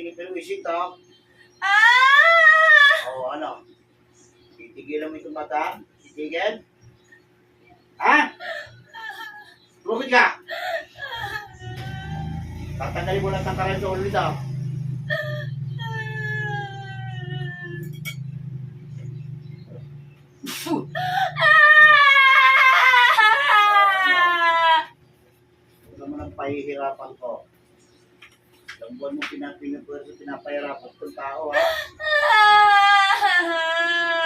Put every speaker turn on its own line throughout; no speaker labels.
titingin pero isip to. Oo, ano? Titigilan mo itong mata? Titigil? Ha? Bukit ka! Tatanggalin mo lang tangkalan sa ulo nito. Huwag naman ang pahihirapan ko. Ilang buwan mo pinapahirapan itong tao, ha?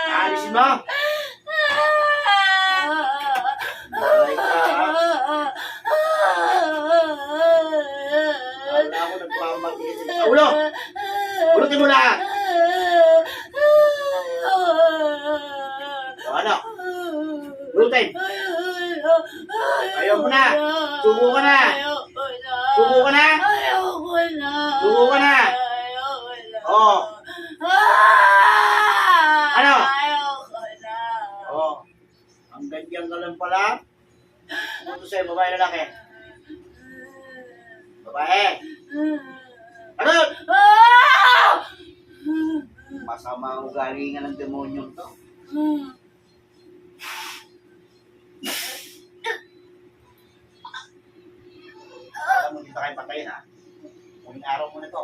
Aalisin mo! Ay ka, ha? Wala ako nagpapakita sa ulo! Ulutin mo lahat! O ano? Ulutin! Ayaw mo na! Subo ka na! Subo ka na! Subo ka na! Oo! Ano? Oo. Ang ganyan ka lang pala. Ano to sa'yo, babae lalaki? Babae! Ano? Masama ang ugali nga ng demonyong to. Alam mo, dito kayo patayin, ha? Muling araw mo na to.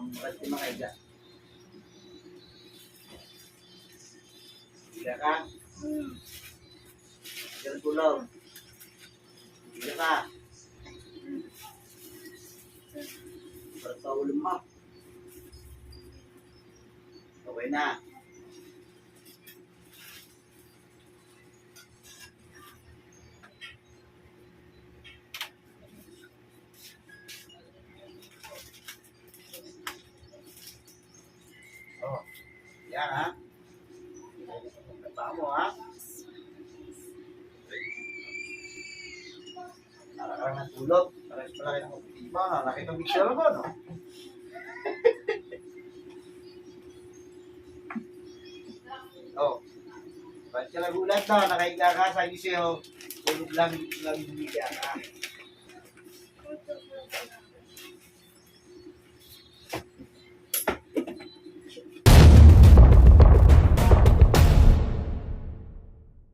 Bakit di makaiga? Higa ka? Higa ng tulog. Higa ka. Ba't pa ulo mo? Okay na. Oh, yan ha. Tapa mo ha. Nakakaroon ng tulog. Parang palaki ng optima. Nakita ng picture mo, no? Oh. Ba't ka nagulat na? Nakahiga ka sa giseo. Tulog lang, hindi ka ha.